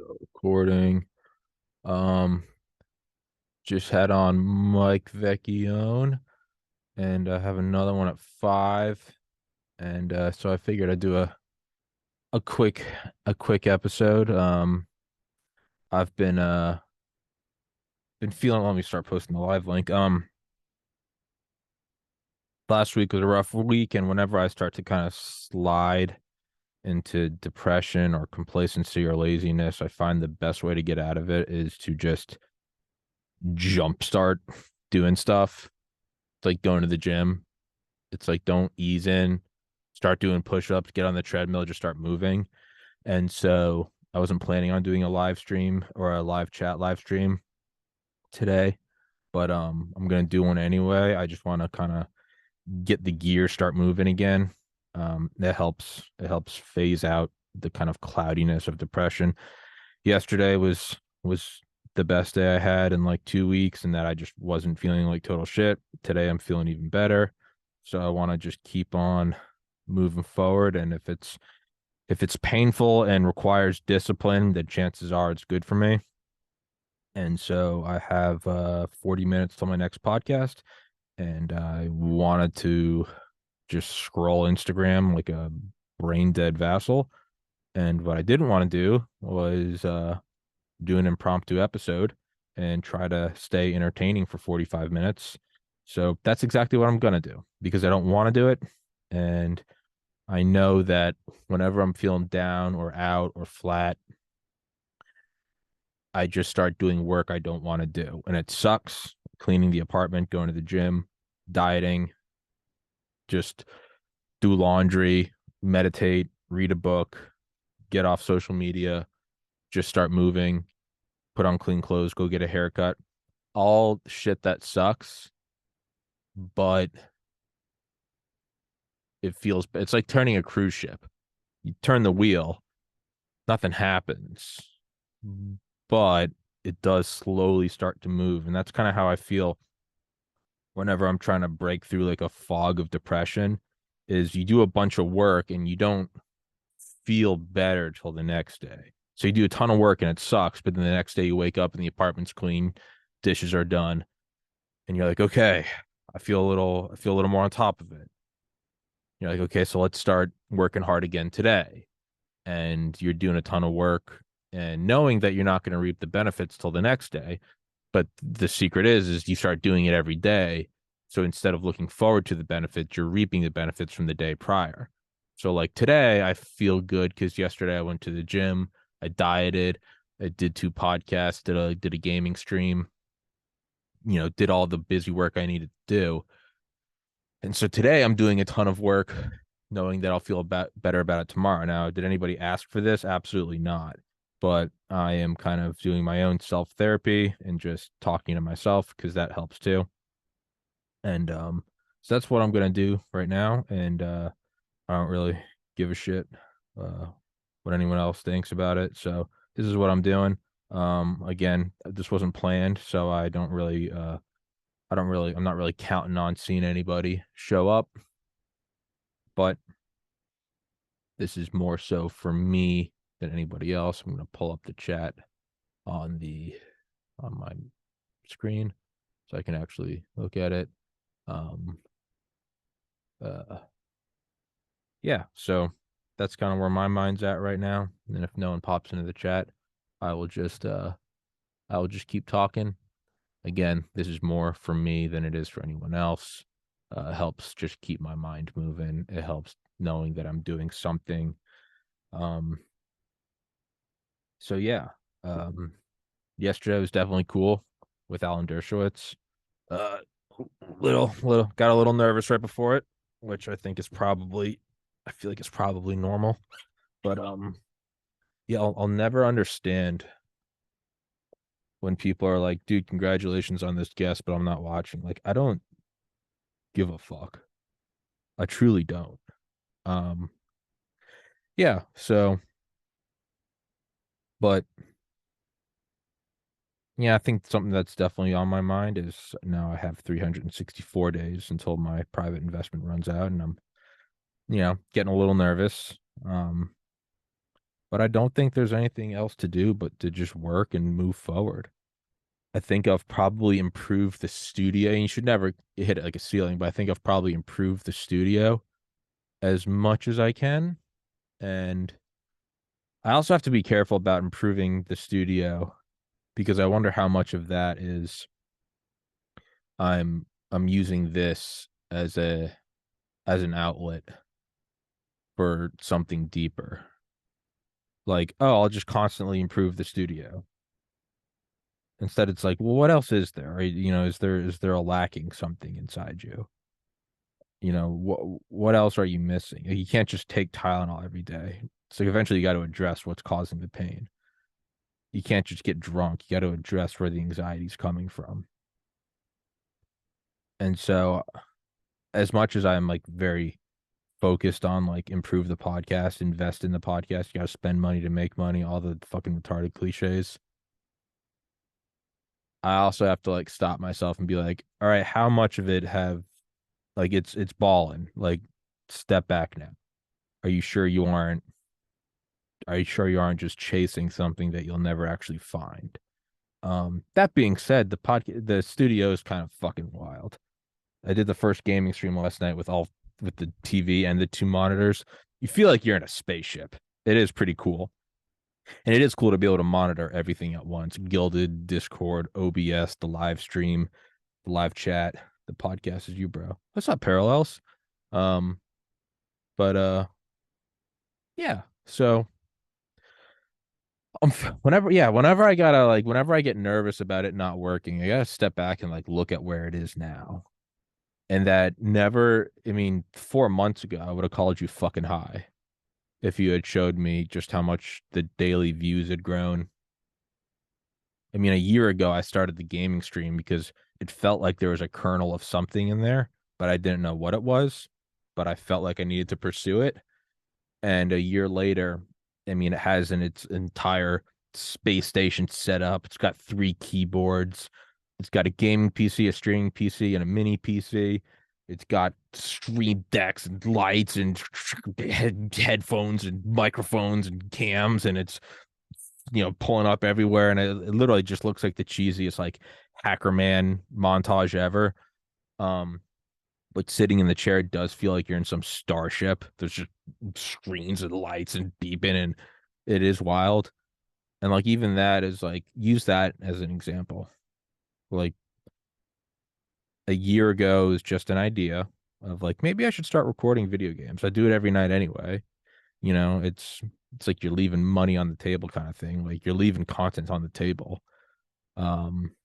Recording. Um, just had on Mike Vecchione, and I have another one at 5. And so I figured I'd do a quick a quick episode. I've been feeling. Let me start posting the live link. Last week was a rough week, and whenever I start to kind of slide into depression or complacency or laziness, I find the best way to get out of it is to just jumpstart doing stuff. It's like going to the gym. It's like don't ease in, start doing push-ups, get on the treadmill, just start moving. And so I wasn't planning on doing a live stream or a live chat live stream today, but I'm gonna do one anyway. I just want to kind of get the gear start moving again. It helps phase out the kind of cloudiness of depression. Yesterday was the best day I had in like 2 weeks, and that I just wasn't feeling like total shit. Today I'm feeling even better. So I want to just keep on moving forward. And if it's painful and requires discipline, then chances are it's good for me. And so I have 40 minutes till my next podcast, and I wanted to just scroll Instagram like a brain dead vassal. And what I didn't want to do was do an impromptu episode and try to stay entertaining for 45 minutes. So that's exactly what I'm going to do because I don't want to do it. And I know that whenever I'm feeling down or out or flat, I just start doing work I don't want to do. And it sucks cleaning the apartment, going to the gym, dieting, just do laundry, meditate, read a book, get off social media, just start moving, put on clean clothes, go get a haircut. All shit that sucks, but it's like turning a cruise ship. You turn the wheel, nothing happens, but it does slowly start to move. And that's kind of how I feel whenever I'm trying to break through like a fog of depression is you do a bunch of work and you don't feel better till the next day. So you do a ton of work and it sucks, but then the next day you wake up and the apartment's clean, dishes are done, and you're like, okay, I feel a little more on top of it. You're like, okay, so let's start working hard again today. And you're doing a ton of work and knowing that you're not going to reap the benefits till the next day. But the secret is you start doing it every day. So instead of looking forward to the benefits, you're reaping the benefits from the day prior. So like today, I feel good because yesterday I went to the gym, I dieted, I did 2 podcasts, did a gaming stream, did all the busy work I needed to do. And so today I'm doing a ton of work, knowing that I'll feel better about it tomorrow. Now, did anybody ask for this? Absolutely not. But I am kind of doing my own self therapy and just talking to myself because that helps too. And so that's what I'm gonna do right now. And I don't really give a shit uh, what anyone else thinks about it. So this is what I'm doing. Again, this wasn't planned, so I'm not really counting on seeing anybody show up, but this is more so for me than anybody else. I'm going to pull up the chat on my screen so I can actually look at it. Um, uh, yeah, so that's kind of where my mind's at right now. And if no one pops into the chat, I will just keep talking. Again, this is more for me than it is for anyone else. It helps just keep my mind moving. It helps knowing that I'm doing something. Um, so yeah, um, yesterday was definitely cool with Alan Dershowitz. Uh, little got a little nervous right before it, which I feel like it's probably normal. But yeah, I'll never understand when people are like, "Dude, congratulations on this guest," but I'm not watching. Like, I don't give a fuck. I truly don't. Um, yeah. So, but yeah, I think something that's definitely on my mind is now I have 364 days until my private investment runs out, and I'm getting a little nervous. Um, but I don't think there's anything else to do but to just work and move forward. I think I've probably improved the studio. You should never hit it like a ceiling, but I think I've probably improved the studio as much as I can. And I also have to be careful about improving the studio because I wonder how much of that is I'm using this as an outlet for something deeper. Like, oh, I'll just constantly improve the studio. Instead, it's like, well, what else is there? Right? Is there a lacking something inside you? What else are you missing? You can't just take Tylenol every day. So eventually you got to address what's causing the pain. You can't just get drunk. You got to address where the anxiety is coming from. And so as much as I'm like very focused on like improve the podcast, invest in the podcast, you got to spend money to make money, all the fucking retarded cliches. I also have to like stop myself and be like, all right, how much of it have like it's balling? Like step back now. Are you sure you aren't are you sure you aren't just chasing something that you'll never actually find? That being said, the studio is kind of fucking wild. I did the first gaming stream last night with the TV and the two monitors. You feel like you're in a spaceship. It is pretty cool. And it is cool to be able to monitor everything at once. Gilded, Discord, OBS, the live stream, the live chat, the podcast is you, bro. That's not parallels. Um, but yeah. So whenever I get nervous about it not working, I gotta step back and like look at where it is now. And that never, I mean, 4 months ago, I would have called you fucking high if you had showed me just how much the daily views had grown. I mean, a year ago, I started the gaming stream because it felt like there was a kernel of something in there, but I didn't know what it was. But I felt like I needed to pursue it. And a year later, I mean, it has in its entire space station set up. It's got 3 keyboards. It's got a gaming PC, a streaming PC, and a mini PC. It's got stream decks and lights and headphones and microphones and cams, and it's pulling up everywhere. And it literally just looks like the cheesiest like Hacker Man montage ever. Um, but sitting in the chair does feel like you're in some starship. There's just screens and lights and beeping, and it is wild. And like even that is like use that as an example. Like a year ago is just an idea of like maybe I should start recording video games. I do it every night anyway. It's like you're leaving money on the table kind of thing. Like you're leaving content on the table. Um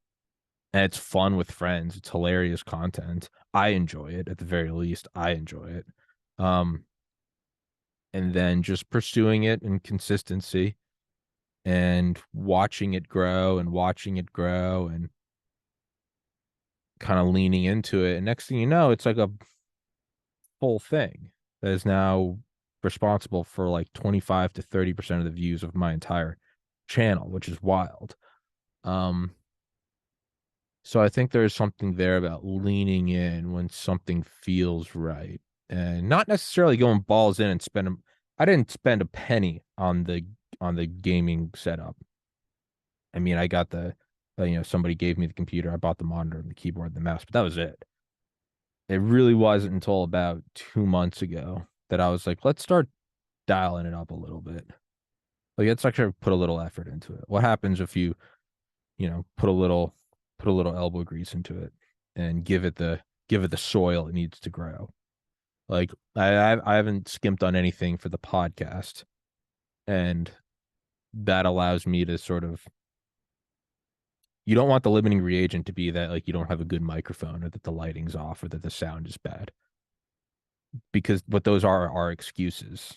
and it's fun with friends. It's hilarious content. I enjoy it at the very least. I enjoy it. Um and then just pursuing it in consistency and watching it grow and kind of leaning into it. And next thing you know, it's like a full thing that is now responsible for like 25 to 30% of the views of my entire channel, which is wild. Um, so I think there's something there about leaning in when something feels right and not necessarily going balls in and I didn't spend a penny on the gaming setup. I mean, I got somebody gave me the computer, I bought the monitor and the keyboard and the mouse, but that was it. It really wasn't until about 2 months ago that I was like, let's start dialing it up a little bit. Like let's actually put a little effort into it. What happens if you put a little elbow grease into it and give it the soil it needs to grow. Like I haven't skimped on anything for the podcast, and that allows me to sort of you don't want the limiting reagent to be that like you don't have a good microphone or that the lighting's off or that the sound is bad. Because what those are excuses,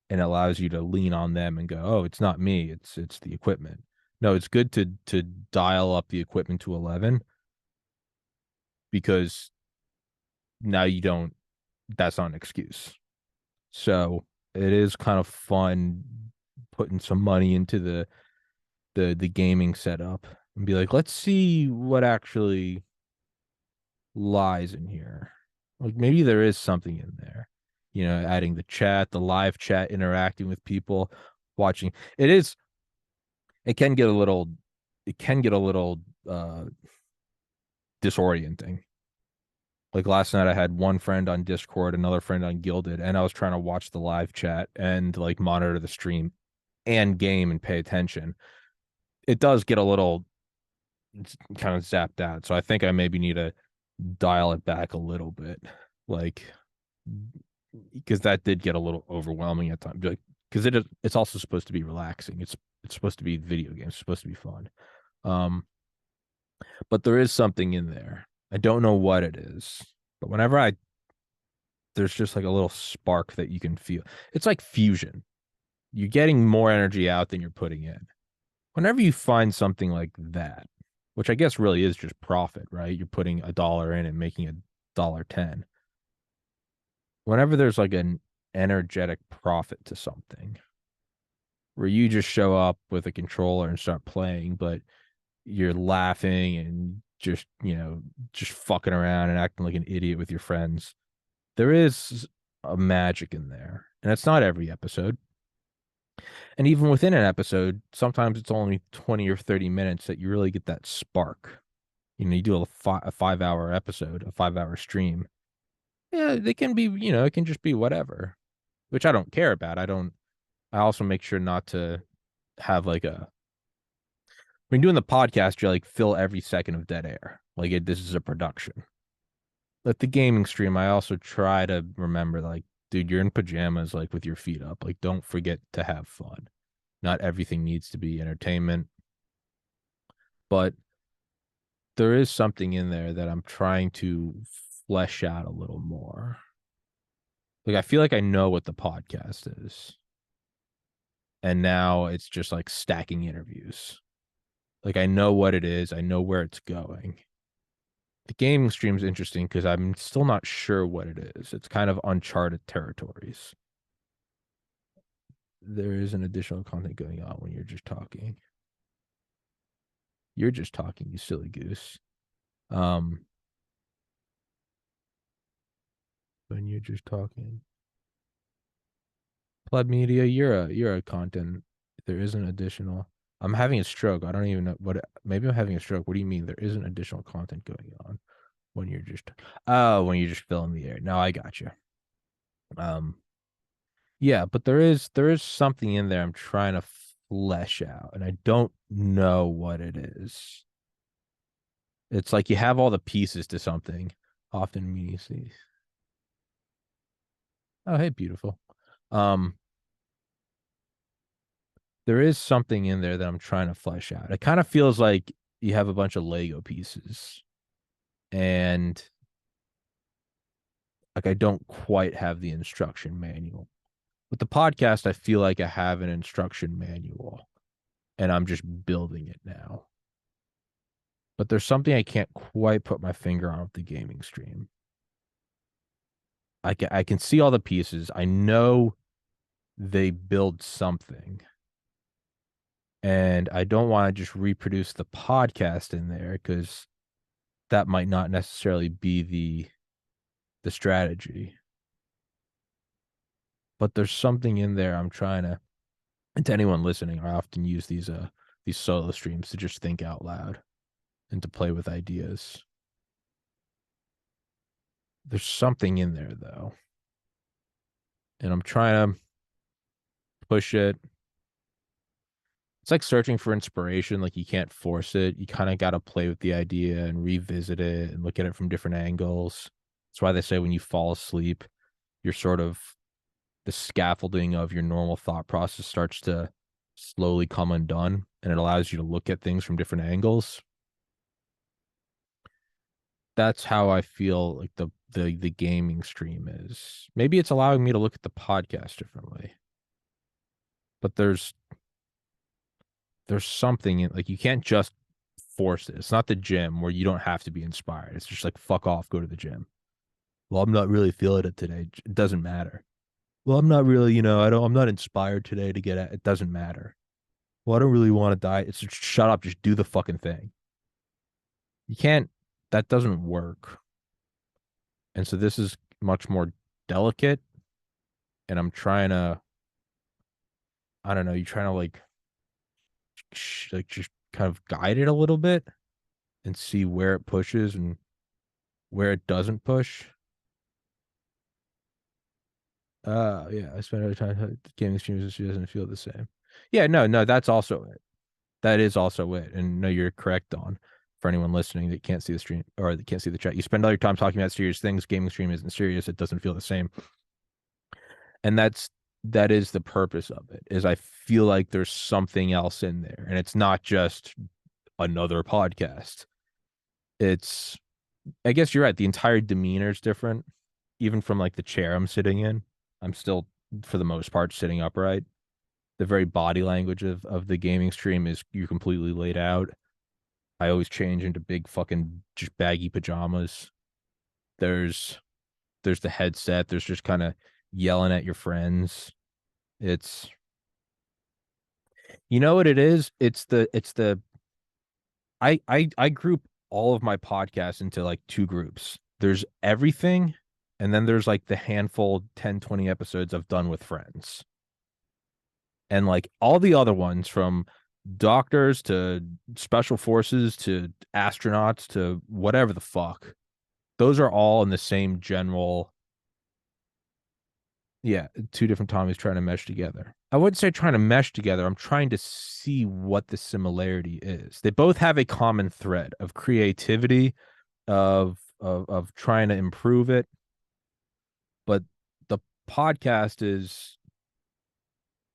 and it allows you to lean on them and go, oh, it's not me, it's the equipment. No, it's good to dial up the equipment to 11 because now you don't that's not an excuse. So it is kind of fun putting some money into the gaming setup and be like, let's see what actually lies in here. Like maybe there is something in there. Adding the chat, the live chat, interacting with people. watching. It can get a little it can get a little disorienting. Like last night I had one friend on Discord, another friend on Gilded, and I was trying to watch the live chat and like monitor the stream and game and pay attention. It does get a little kind of zapped out. So I think I maybe need to dial it back a little bit. Like because that did get a little overwhelming at times. Like because it's also supposed to be relaxing. It's supposed to be video games, it's supposed to be fun. Um, but there is something in there. I don't know what it is, but whenever I there's just like a little spark that you can feel. It's like fusion. You're getting more energy out than you're putting in. Whenever you find something like that, which I guess really is just profit, right? You're putting $1 in and making $1.10. Whenever there's like an energetic profit to something, where you just show up with a controller and start playing, but you're laughing and just fucking around and acting like an idiot with your friends. There is a magic in there. And it's not every episode. And even within an episode, sometimes it's only 20 or 30 minutes that you really get that spark. You do a 5 hour episode, a 5 hour stream. Yeah, they can be, it can just be whatever, which I don't care about. I also make sure not to have like when doing the podcast, you're like fill every second of dead air. Like this is a production. Like the gaming stream, I also try to remember, like, dude, you're in pajamas, like with your feet up. Like, don't forget to have fun. Not everything needs to be entertainment, but there is something in there that I'm trying to flesh out a little more. Like, I feel like I know what the podcast is. And now it's just like stacking interviews. Like, I know what it is, I know where it's going. The gaming stream is interesting because I'm still not sure what it is. It's kind of uncharted territories. There is an additional content going on when you're just talking. You're just talking, you silly goose. When you're just talking. Pleb Media, you're a content. There is an additional. I'm having a stroke. I don't even know maybe I'm having a stroke. What do you mean there isn't additional content going on when you're just when you're just filling the air? No, I got you. Yeah, but there is something in there I'm trying to flesh out, and I don't know what it is. It's like you have all the pieces to something, often meaninglessly. Oh, hey, beautiful. Um, there is something in there that I'm trying to flesh out. It kind of feels like you have a bunch of Lego pieces, and like I don't quite have the instruction manual. With the podcast, I feel like I have an instruction manual, and I'm just building it now. But there's something I can't quite put my finger on with the gaming stream. I can see all the pieces. I know they build something. And I don't want to just reproduce the podcast in there because that might not necessarily be the strategy. But there's something in there I'm trying to, and to anyone listening, I often use these solo streams to just think out loud and to play with ideas. There's something in there though. And I'm trying to push it. It's like searching for inspiration. Like you can't force it. You kind of got to play with the idea and revisit it and look at it from different angles. That's why they say when you fall asleep, you're sort of the scaffolding of your normal thought process starts to slowly come undone, and it allows you to look at things from different angles. That's how I feel like the gaming stream is. Maybe it's allowing me to look at the podcast differently. But there's something in, like you can't just force it. It's not the gym where you don't have to be inspired. It's just like fuck off, go to the gym. Well, I'm not really feeling it today. It doesn't matter. Well, I'm not really, I'm not inspired today to get at it. Doesn't matter. Well, I don't really want to die. It's just shut up, just do the fucking thing. You can't, that doesn't work. And so this is much more delicate. And I don't know, you're trying to like just kind of guide it a little bit and see where it pushes and where it doesn't push. Yeah, I spend other time gaming streams she doesn't feel the same. Yeah, no, that's also it. That is also it. And no, you're correct on for anyone listening that can't see the stream or that can't see the chat. You spend all your time talking about serious things. Gaming stream isn't serious. It doesn't feel the same. And that is the purpose of it, is I feel like there's something else in there. And it's not just another podcast. It's I guess you're right. The entire demeanor is different, even from like the chair I'm sitting in. I'm still, for the most part, sitting upright. The very body language of the gaming stream is you're completely laid out. I always change into big fucking just baggy pajamas. There's there's the headset. There's just kind of yelling at your friends. It's you know what it is? It's the I group all of my podcasts into like two groups. There's everything, and then there's like the handful 10, 20 episodes I've done with friends. And like all the other ones, from doctors to special forces to astronauts to whatever the fuck, those are all in the same general. Yeah, two different Tommies trying to mesh together. I wouldn't say trying to mesh together. I'm trying to see what the similarity is. They both have a common thread of creativity, of trying to improve it, but the podcast is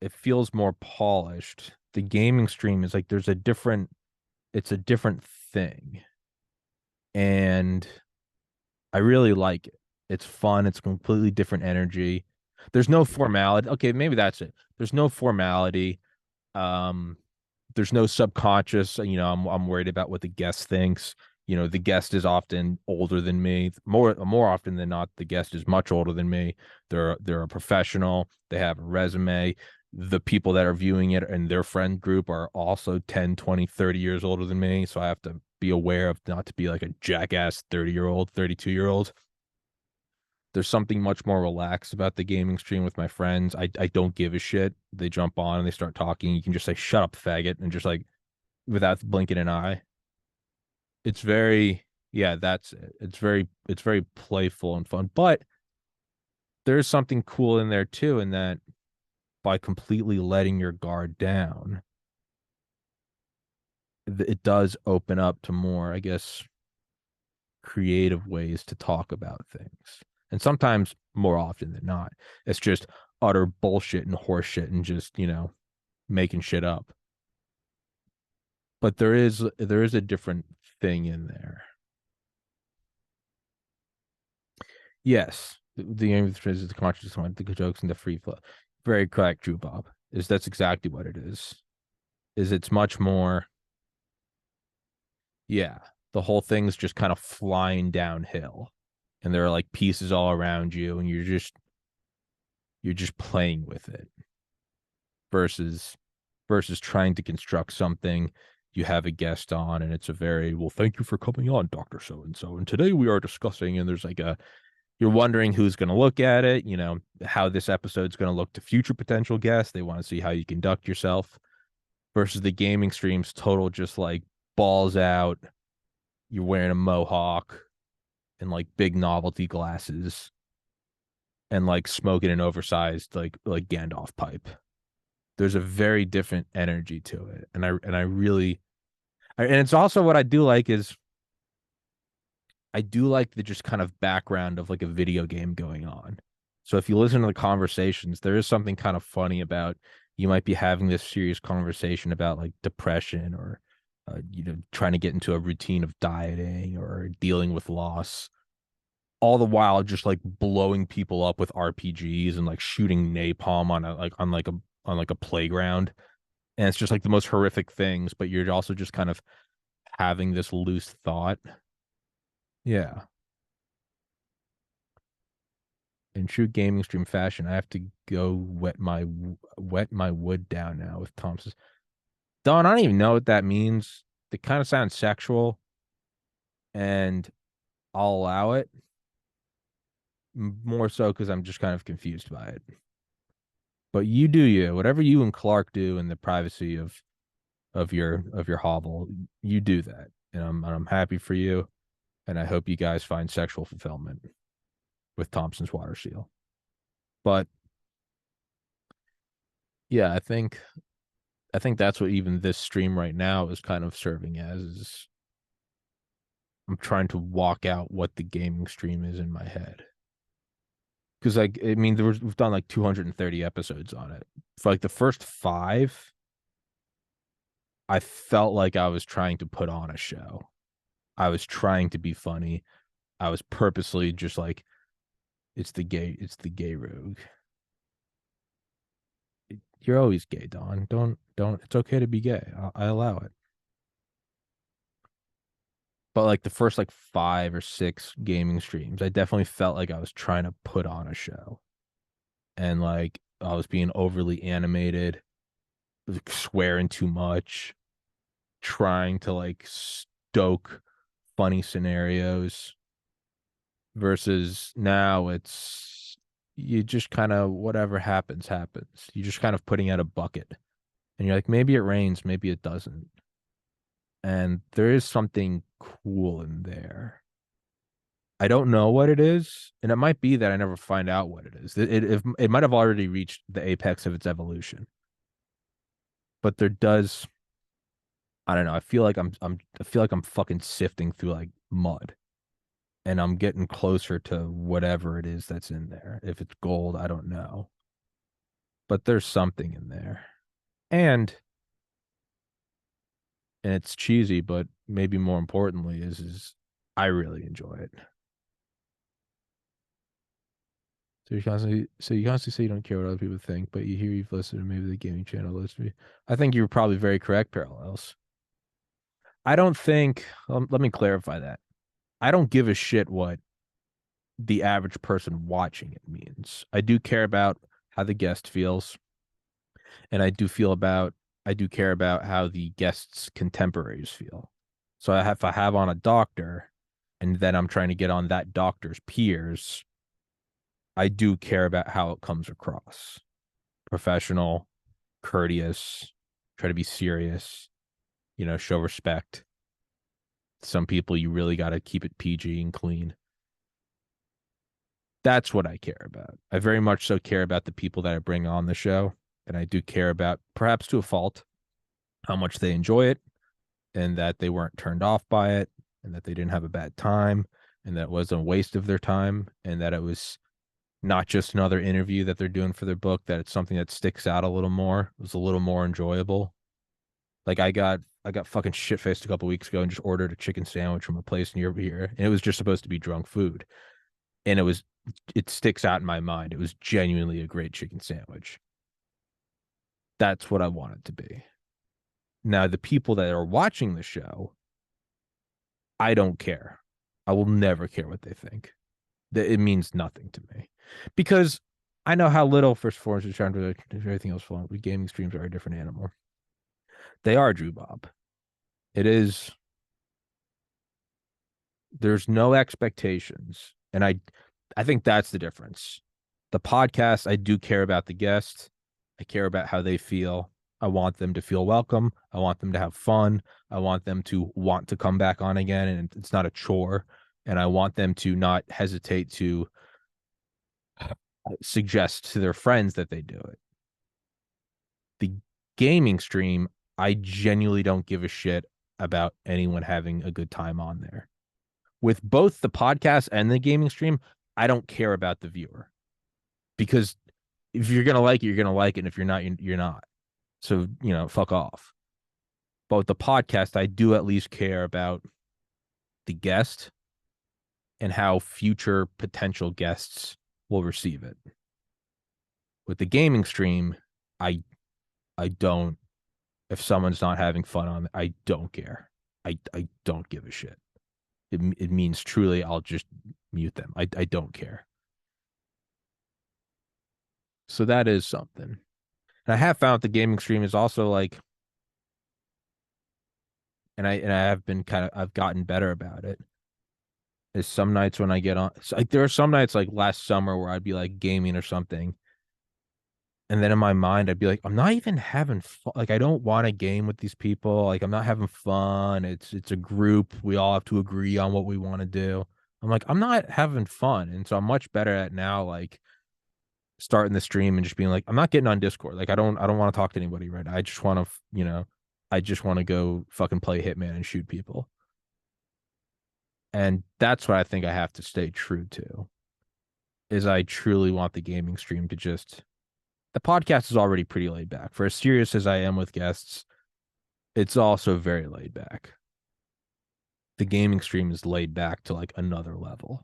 it feels more polished. The gaming stream is like there's a different it's a different thing. And I really like it. It's fun, it's completely different energy. There's no formality. Okay, maybe that's it. There's no formality. Um, there's no subconscious, I'm worried about what the guest thinks. The guest is often older than me. More often than not, the guest is much older than me. They're a professional. They have a resume. The people that are viewing it and their friend group are also 10, 20, 30 years older than me. So I have to be aware of not to be like a jackass 30-year-old, 32-year-old. There's something much more relaxed about the gaming stream with my friends. I don't give a shit. They jump on and they start talking. You can just say, shut up, faggot, and just like without blinking an eye. It's very, yeah, that's it. It's very playful and fun. But there's something cool in there too, in that by completely letting your guard down, it does open up to more, I guess, creative ways to talk about things. And sometimes, more often than not, it's just utter bullshit and horseshit and just, making shit up. But there is a different thing in there. Yes, the aim of the phrase is the conscious mind, the jokes and the free flow. Very correct, Drew Bob. That's exactly what it is. It's much more, yeah. The whole thing's just kind of flying downhill, and there are like pieces all around you, and you're just playing with it versus trying to construct something. You have a guest on, and it's a very, well, thank you for coming on, Dr. So and so. And today we are discussing, and there's like you're wondering who's going to look at it, how this episode's going to look to future potential guests. They want to see how you conduct yourself versus the gaming streams, total just like balls out. You're wearing a mohawk and like big novelty glasses and like smoking an oversized like Gandalf pipe. There's a very different energy to it. And I really and it's also what I do like is I do like the just kind of background of like a video game going on. So if you listen to the conversations, there is something kind of funny about you might be having this serious conversation about like depression or trying to get into a routine of dieting or dealing with loss, all the while just like blowing people up with RPGs and like shooting napalm on a playground. And it's just like the most horrific things, but you're also just kind of having this loose thought. Yeah. In true gaming stream fashion, I have to go wet my wood down now with Thompson's. Don, I don't even know what that means. It kind of sounds sexual, and I'll allow it more so because I'm just kind of confused by it. But you do you. Whatever you and Clark do in the privacy of your hovel, you do that. And I'm happy for you. And I hope you guys find sexual fulfillment with Thompson's water seal. But yeah, I think that's what even this stream right now is kind of serving as is I'm trying to walk out what the gaming stream is in my head. Because like I mean we've done like 230 episodes on it. For like the first five, I felt like I was trying to put on a show. I was trying to be funny. I was purposely just like, it's the gay rogue. You're always gay, Don. Don't. It's okay to be gay. I allow it. But like the first like 5 or 6 gaming streams, I definitely felt like I was trying to put on a show, and like I was being overly animated, swearing too much, trying to like stoke funny scenarios. Versus now, it's you just kind of whatever happens, happens. You're just kind of putting out a bucket, and you're like, maybe it rains, maybe it doesn't. And there is something cool in there. I don't know what it is, and it might be that I never find out what it is. It might have already reached the apex of its evolution, but there does. I don't know. I feel like I'm fucking sifting through like mud, and I'm getting closer to whatever it is that's in there. If it's gold, I don't know, but there's something in there, and it's cheesy, but maybe more importantly is I really enjoy it. So you constantly say you don't care what other people think, but you hear you've listened to maybe the gaming channel list me. I think you're probably very correct, Parallels. I don't think, let me clarify that. I don't give a shit what the average person watching it means. I do care about how the guest feels, and I do care about how the guest's contemporaries feel. So if I have on a doctor and then I'm trying to get on that doctor's peers, I do care about how it comes across. Professional, courteous, try to be serious, show respect. Some people you really got to keep it PG and clean. That's what I care about. I very much so care about the people that I bring on the show. And I do care about, perhaps to a fault, how much they enjoy it and that they weren't turned off by it and that they didn't have a bad time and that it wasn't a waste of their time and that it was not just another interview that they're doing for their book, that it's something that sticks out a little more, it was a little more enjoyable. Like I got fucking shit faced a couple weeks ago and just ordered a chicken sandwich from a place near here, and it was just supposed to be drunk food, and it sticks out in my mind. It was genuinely a great chicken sandwich. That's what I want it to be. Now the people that are watching the show, I don't care. I will never care what they think. It means nothing to me because I know how little First Forms is trying to do everything else fun. Gaming streams are a different animal. They are Drew Bob. It is. There's no expectations, and I think that's the difference. The podcast, I do care about the guest. I care about how they feel. I want them to feel welcome. I want them to have fun. I want them to want to come back on again, and it's not a chore. And I want them to not hesitate to suggest to their friends that they do it. The gaming stream, I genuinely don't give a shit about anyone having a good time on there. With both the podcast and the gaming stream, I don't care about the viewer because if you're gonna like it, you're gonna like it. And if you're not, you're not. So fuck off. But with the podcast, I do at least care about the guest and how future potential guests will receive it. With the gaming stream, I don't. If someone's not having fun on it, I don't care. I don't give a shit. It means truly I'll just mute them. I don't care. So that is something. And I have found the gaming stream is also like, and I have been I've gotten better about it. Is some nights when I get on, like there are some nights like last summer where I'd be like gaming or something, And then in my mind, I'd be like, I'm not even having fun. Like, I don't want to game with these people. Like, I'm not having fun. It's a group. We all have to agree on what we want to do. I'm like, I'm not having fun. And so I'm much better at now, like starting the stream and just being like, I'm not getting on Discord. Like, I don't want to talk to anybody right now. I just want to, I just want to go fucking play Hitman and shoot people. And that's what I think I have to stay true to, is I truly want the gaming stream to just the podcast is already pretty laid back. For as serious as I am with guests, it's also very laid back. The gaming stream is laid back to like another level.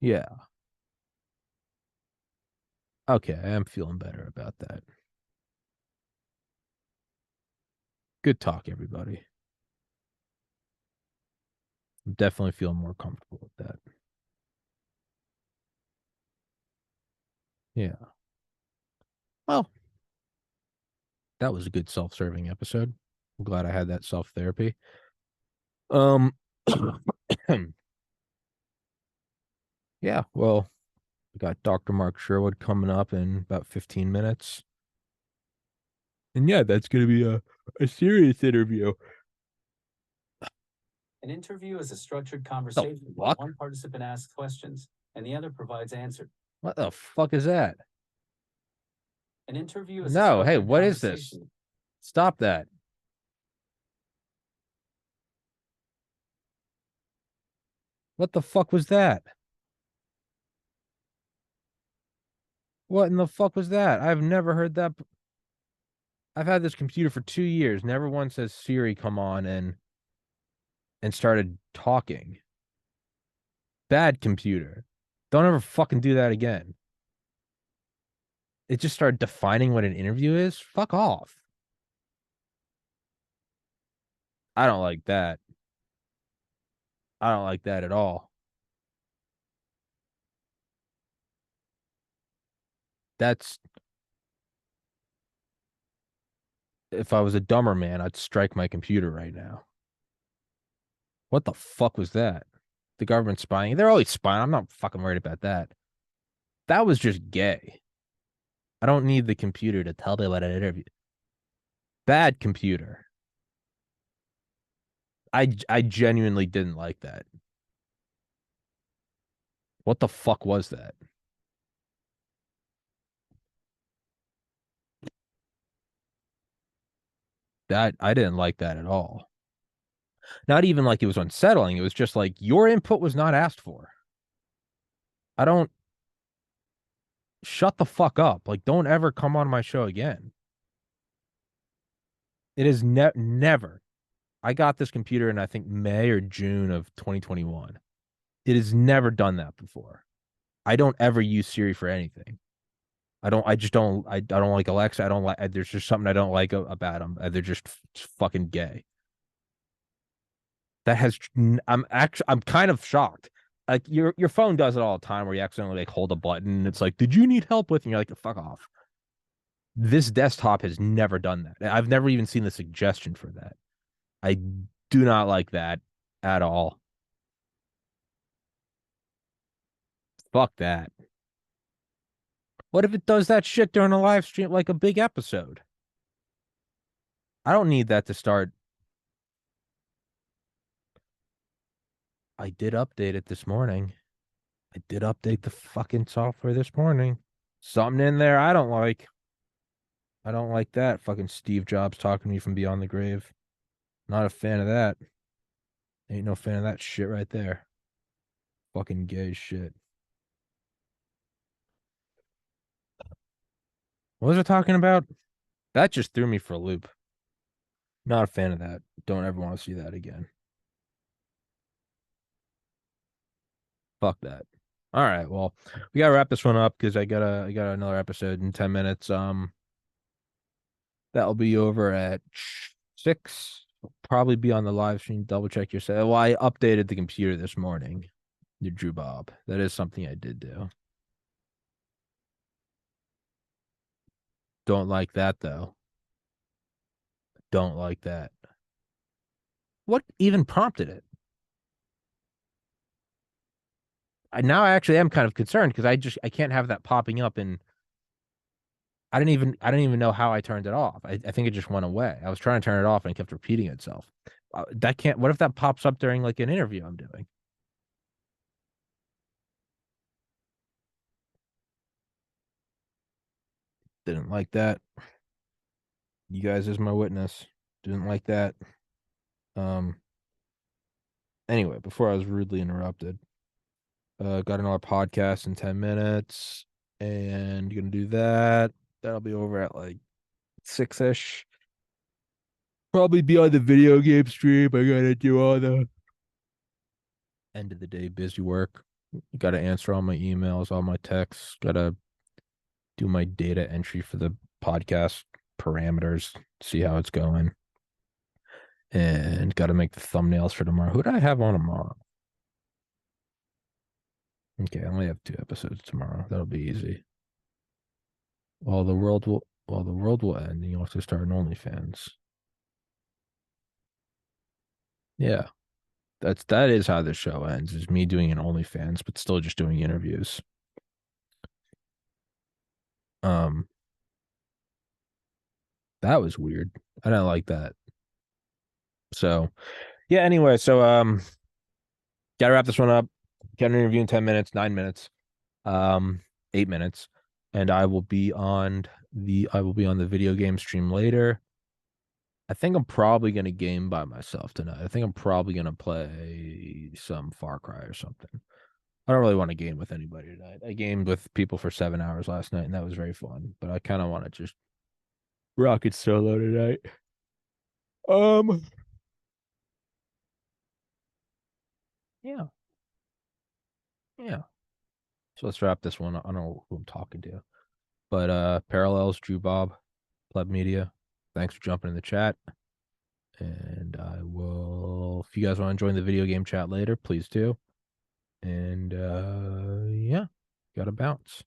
Yeah. Okay, I am feeling better about that. Good talk, everybody. I'm definitely feeling more comfortable with that. Yeah. Well, that was a good self-serving episode. I'm glad I had that self-therapy. Um yeah, well, we got Dr. Mark Sherwood coming up in about 15 minutes. And yeah, that's gonna be a serious interview. An interview is a structured The conversation where fuck? one participant asks questions and the other provides answers. What the fuck is that? An interview is a No, hey, structured what is this? conversation. Stop that. What the fuck was that? What in the fuck was that? I've never heard that. I've had this computer for 2 years. Never once has Siri come on and started talking. Bad computer. Don't ever fucking do that again. It just started defining what an interview is. Fuck off. I don't like that. I don't like that at all. That's if I was a dumber man, I'd strike my computer right now. What the fuck was that? The government spying. They're always spying. I'm not fucking worried about that. That was just gay. I don't need the computer to tell me what an interview. Bad computer. I genuinely didn't like that. What the fuck was that? That I didn't like that at all. Not even like it was unsettling. It was just like your input was not asked for. I don't shut the fuck up. Like don't ever come on my show again. It is never. I got this computer in I think May or June of 2021. It has never done that before. I don't ever use Siri for anything. I just don't. I don't like Alexa. I don't like. There's just something I don't like about them. They're just fucking gay. That has. I'm kind of shocked. Like your phone does it all the time, where you accidentally like hold a button. And it's like, did you need help with? And you're like, fuck off. This desktop has never done that. I've never even seen the suggestion for that. I do not like that at all. Fuck that. What if it does that shit during a live stream, like a big episode? I don't need that to start. I did update it this morning. I did update the fucking software this morning. Something in there I don't like. I don't like that. Fucking Steve Jobs talking to me from beyond the grave. Not a fan of that. Ain't no fan of that shit right there. Fucking gay shit. What was I talking about? That just threw me for a loop. Not a fan of that. Don't ever want to see that again. Fuck that. All right, well, we gotta wrap this one up because I got another episode in 10 minutes. That'll be over at 6. Probably be on the live stream. Double check your set. Well, I updated the computer this morning. You Drew Bob. That is something I did do. Don't like that though. Don't like that. What even prompted it? now I actually am kind of concerned because I can't have that popping up, and I didn't even know how I turned it off. I think it just went away. I was trying to turn it off and it kept repeating itself. That can't. What if that pops up during like an interview I'm doing? Didn't like that. You guys as my witness. Didn't like that. Um. Anyway, before I was rudely interrupted, got another podcast in 10 minutes, and gonna do that. That'll be over at like 6-ish. Probably be on the video game stream. I gotta do all the end of the day busy work. Gotta answer all my emails, all my texts. Gotta do my data entry for the podcast parameters, see how it's going. And gotta make the thumbnails for tomorrow. Who do I have on tomorrow? Okay, I only have 2 episodes tomorrow. That'll be easy. The world will end and you'll have to start an OnlyFans. Yeah. That is how this show ends, is me doing an OnlyFans, but still just doing interviews. Um, that was weird. I didn't like that. So yeah, anyway, so gotta wrap this one up. Got an interview in 10 minutes, 9 minutes, 8 minutes, and I will be on the video game stream later. I think I'm probably gonna game by myself tonight. I think I'm probably gonna play some Far Cry or something. I don't really want to game with anybody tonight. I gamed with people for 7 hours last night, and that was very fun. But I kind of want to just rock it solo tonight. Um, yeah, yeah. So let's wrap this one. I don't know who I'm talking to, but Parallels, Drew Bob, Pleb Media. Thanks for jumping in the chat. And I will, if you guys want to join the video game chat later, please do. And yeah, gotta bounce.